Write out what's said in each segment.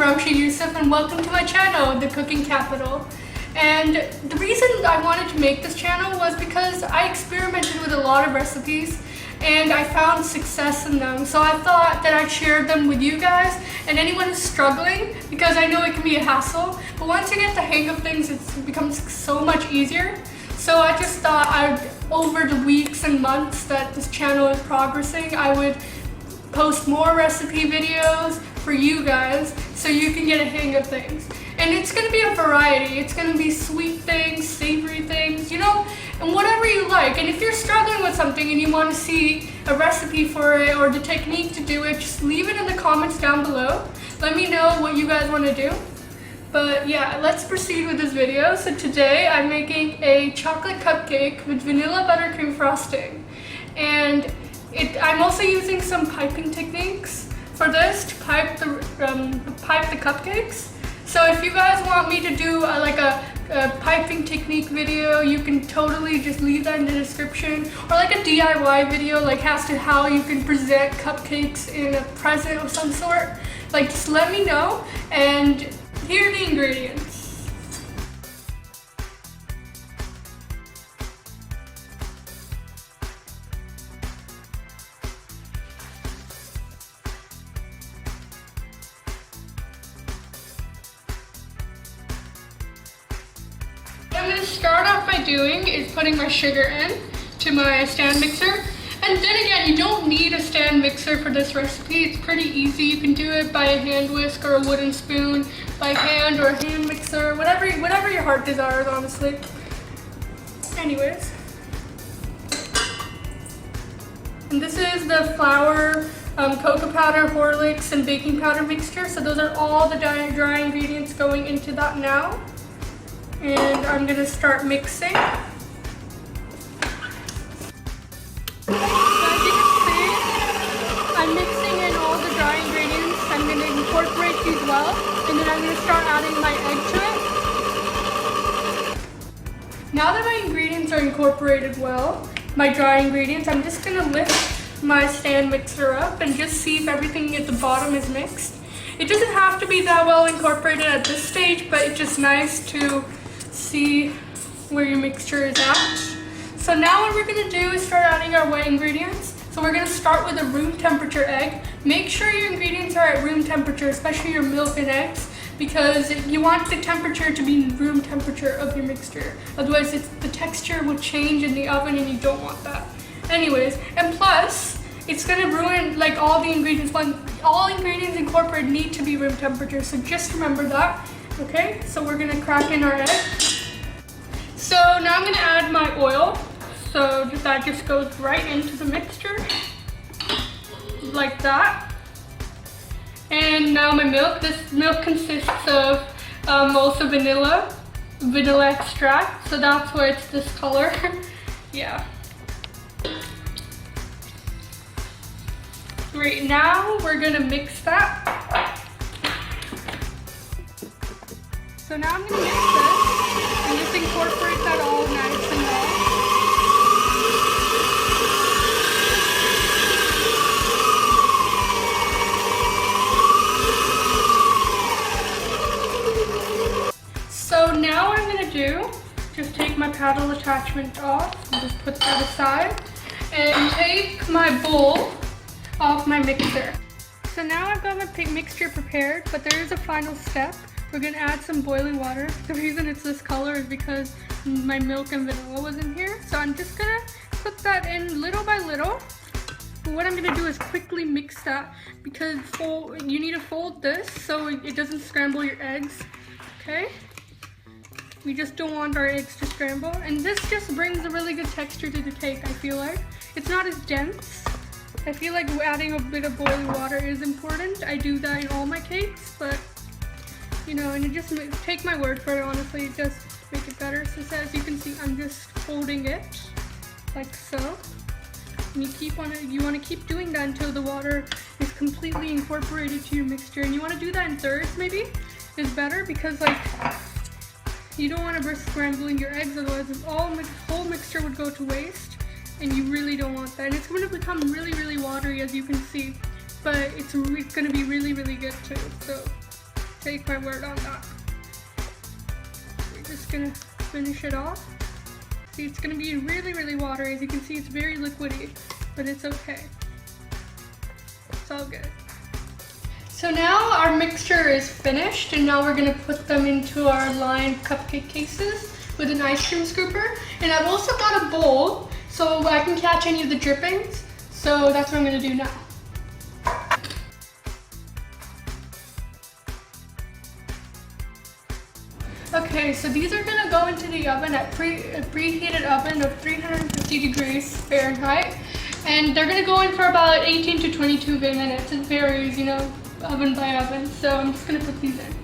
Ramsha Yousaf, and welcome to my channel, The Cooking Capital. And the reason I wanted to make this channel was because I experimented with a lot of recipes and I found success in them. So I thought that I'd share them with you guys and anyone who's struggling, because I know it can be a hassle, but once you get the hang of things, it becomes so much easier. So I just thought over the weeks and months that this channel is progressing, I would post more recipe videos for you guys so you can get a hang of things. And it's going to be a variety. It's going to be sweet things, savory things, you know, and whatever you like. And if you're struggling with something and you want to see a recipe for it or the technique to do it, just leave it in the comments down below. Let me know what you guys want to do. But yeah, let's proceed with this video. So today I'm making a chocolate cupcake with vanilla buttercream frosting. And I'm also using some piping techniques for this to pipe the cupcakes. So if you guys want me to do a piping technique video, you can totally just leave that in the description, or like a DIY video like as to how you can present cupcakes in a present of some sort. Like, just let me know. And here are the ingredients. What I'm going to start off by doing is putting my sugar in to my stand mixer. And then again, you don't need a stand mixer for this recipe. It's pretty easy. You can do it by a hand whisk or a wooden spoon, by hand or a hand mixer, whatever your heart desires, honestly. Anyways. And this is the flour, cocoa powder, horlicks, and baking powder mixture. So those are all the dry ingredients going into that now. And I'm going to start mixing. I'm mixing in all the dry ingredients. I'm going to incorporate these well, and then I'm going to start adding my egg to it. Now that my ingredients are incorporated well, my dry ingredients, I'm just going to lift my stand mixer up and just see if everything at the bottom is mixed. It doesn't have to be that well incorporated at this stage, but it's just nice to see where your mixture is at. So now what we're going to do is start adding our wet ingredients. So we're going to start with a room temperature egg. Make sure your ingredients are at room temperature, especially your milk and eggs, because you want the temperature to be room temperature of your mixture. Otherwise the texture will change in the oven and you don't want that. Anyways, and plus it's going to ruin like all the ingredients. All ingredients incorporated need to be room temperature, so just remember that. Okay, so we're going to crack in our egg. So now I'm going to add my oil. So that just goes right into the mixture, like that. And now my milk. This milk consists of also vanilla extract. So that's why it's this color. Yeah. Great, now we're gonna mix that. So now I'm gonna mix this and just incorporate that all nice and well. So now what I'm going to do, just take my paddle attachment off, and just put that aside, and take my bowl off my mixer. So now I've got my mixture prepared, but there is a final step. We're going to add some boiling water. The reason it's this color is because my milk and vanilla was in here. So I'm just going to put that in little by little. But what I'm going to do is quickly mix that, because you need to fold this so it doesn't scramble your eggs. Okay? We just don't want our eggs to scramble. And this just brings a really good texture to the cake, I feel like. It's not as dense. I feel like adding a bit of boiling water is important. I do that in all my cakes, but you know, and it just take my word for it, honestly, it does make it better. So as you can see, I'm just folding it like so. And you want to keep doing that until the water is completely incorporated to your mixture. And you want to do that in thirds, maybe, is better, because like you don't want to risk scrambling your eggs, otherwise the whole mixture would go to waste, and you really don't want that. And it's going to become really, really watery, as you can see, but it's going to be really, really good too. So Take my word on that. We're just gonna finish it off. See, it's gonna be really, really watery. As you can see, it's very liquidy, but it's okay. It's all good. So now our mixture is finished, and now we're gonna put them into our lined cupcake cases with an ice cream scooper. And I've also got a bowl so I can catch any of the drippings. So that's what I'm gonna do now. Okay, so these are gonna go into the oven at a preheated oven of 350 degrees Fahrenheit. And they're gonna go in for about 18 to 22 minutes. It varies, you know, oven by oven. So I'm just gonna put these in.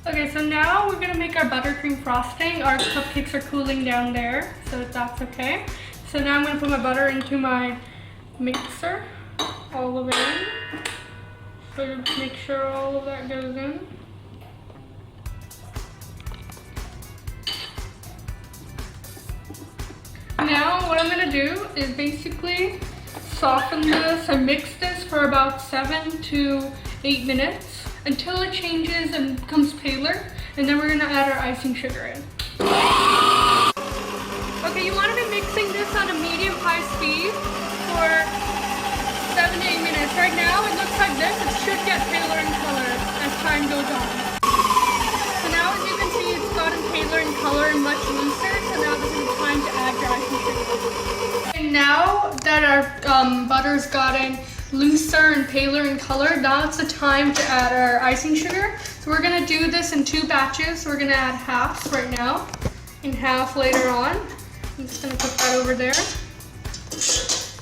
Okay, so now we're gonna make our buttercream frosting. Our cupcakes are cooling down there, so that's okay. So now I'm gonna put my butter into my mixer, all of it in. So make sure all of that goes in. Now what I'm gonna do is basically soften this and mix this for about 7 to 8 minutes until it changes and becomes paler, and then we're gonna add our icing sugar in. Okay, you wanna be mixing this on a medium-high speed for 7 to 8 minutes. Right now it looks like this. It should get paler in color as time goes on. So now as you can see, it's gotten paler in color and much looser, so now this is the time to add your icing sugar. And now that our butter's gotten looser and paler in color, now it's the time to add our icing sugar. So we're gonna do this in 2 batches. So we're gonna add halves right now and half later on. I'm just gonna put that over there. So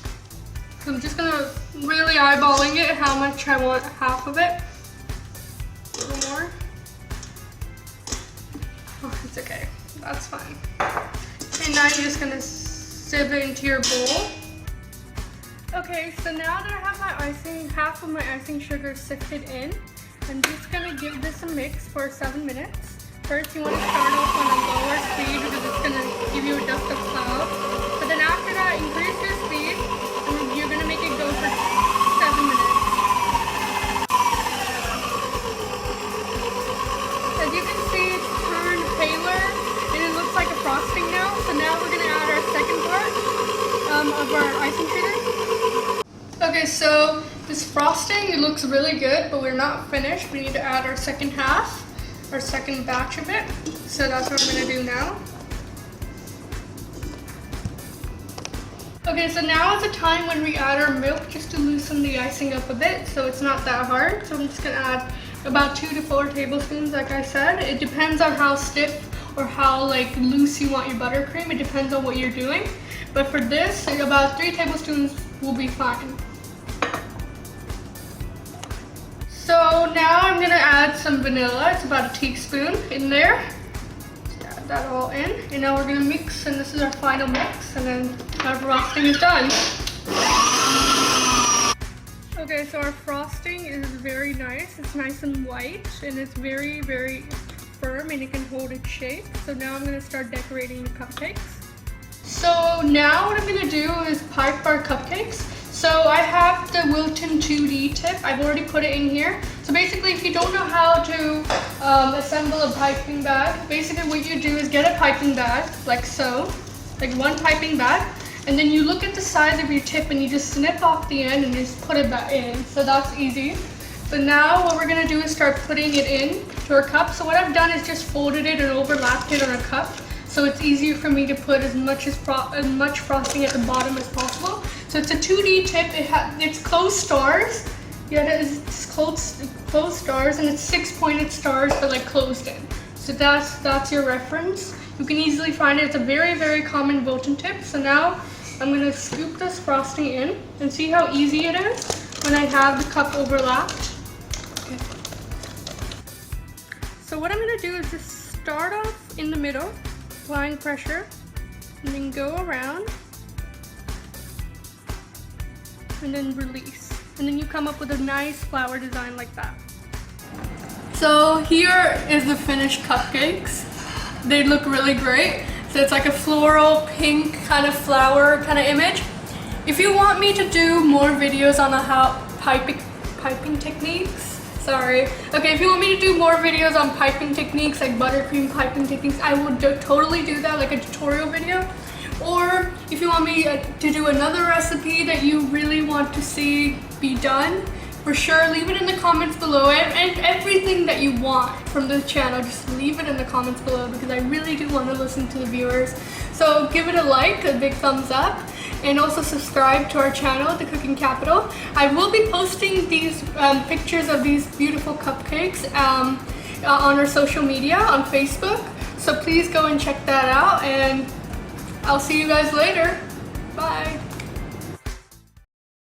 I'm just gonna really eyeballing it how much I want half of it. A little more. Oh, it's okay. That's fine. And now you're just gonna sieve it into your bowl. Okay, so now that I have my icing, half of my icing sugar sifted in, I'm just gonna give this a mix for 7 minutes. First, you want to start off on a lower speed because it's gonna give you a dust of cloud. But then after that, increase your speed, and you're gonna make it go for 7 minutes. As you can see, it's turned paler, and it looks like a frosting now. So now we're gonna add our second part of our icing sugar. Okay, so this frosting, it looks really good, but we're not finished. We need to add our second half, our second batch of it. So that's what I'm gonna do now. Okay, so now is the time when we add our milk just to loosen the icing up a bit, so it's not that hard. So I'm just gonna add about 2 to 4 tablespoons, like I said. It depends on how stiff or how like loose you want your buttercream. It depends on what you're doing. But for this, about 3 tablespoons will be fine. So now I'm gonna add some vanilla. It's about a teaspoon in there. Just add that all in. And now we're gonna mix, and this is our final mix, and then our frosting is done. Okay, so our frosting is very nice. It's nice and white, and it's very, very firm, and it can hold its shape. So now I'm gonna start decorating the cupcakes. So now what I'm gonna do is pipe our cupcakes. So I have the Wilton 2D tip. I've already put it in here. So basically, if you don't know how to assemble a piping bag, basically what you do is get a piping bag, like so, like one piping bag, and then you look at the size of your tip and you just snip off the end and just put it back in. So that's easy. So now what we're gonna do is start putting it in to our cup. So what I've done is just folded it and overlapped it on a cup. So it's easier for me to put as much frosting at the bottom as possible. So it's a 2D tip. It's closed stars. Yeah, it's closed stars, and it's 6-pointed stars, but like closed in. So that's your reference. You can easily find it. It's a very, very common Wilton tip. So now I'm gonna scoop this frosting in and see how easy it is when I have the cup overlapped. Okay. So what I'm gonna do is just start off in the middle, applying pressure, and then go around, and then release. And then you come up with a nice flower design like that. So here is the finished cupcakes. They look really great. So it's like a floral pink kind of flower kind of image. If you want me to do more videos on how piping techniques, sorry. Okay, if you want me to do more videos on piping techniques, like buttercream piping techniques, I will totally do that, like a tutorial video. Or if you want me to do another recipe that you really want to see be done, for sure, leave it in the comments below. And everything that you want from this channel, just leave it in the comments below, because I really do want to listen to the viewers. So give it a like, a big thumbs up, and also subscribe to our channel, The Cooking Capital. I will be posting these pictures of these beautiful cupcakes on our social media, on Facebook. So please go and check that out, and I'll see you guys later. Bye.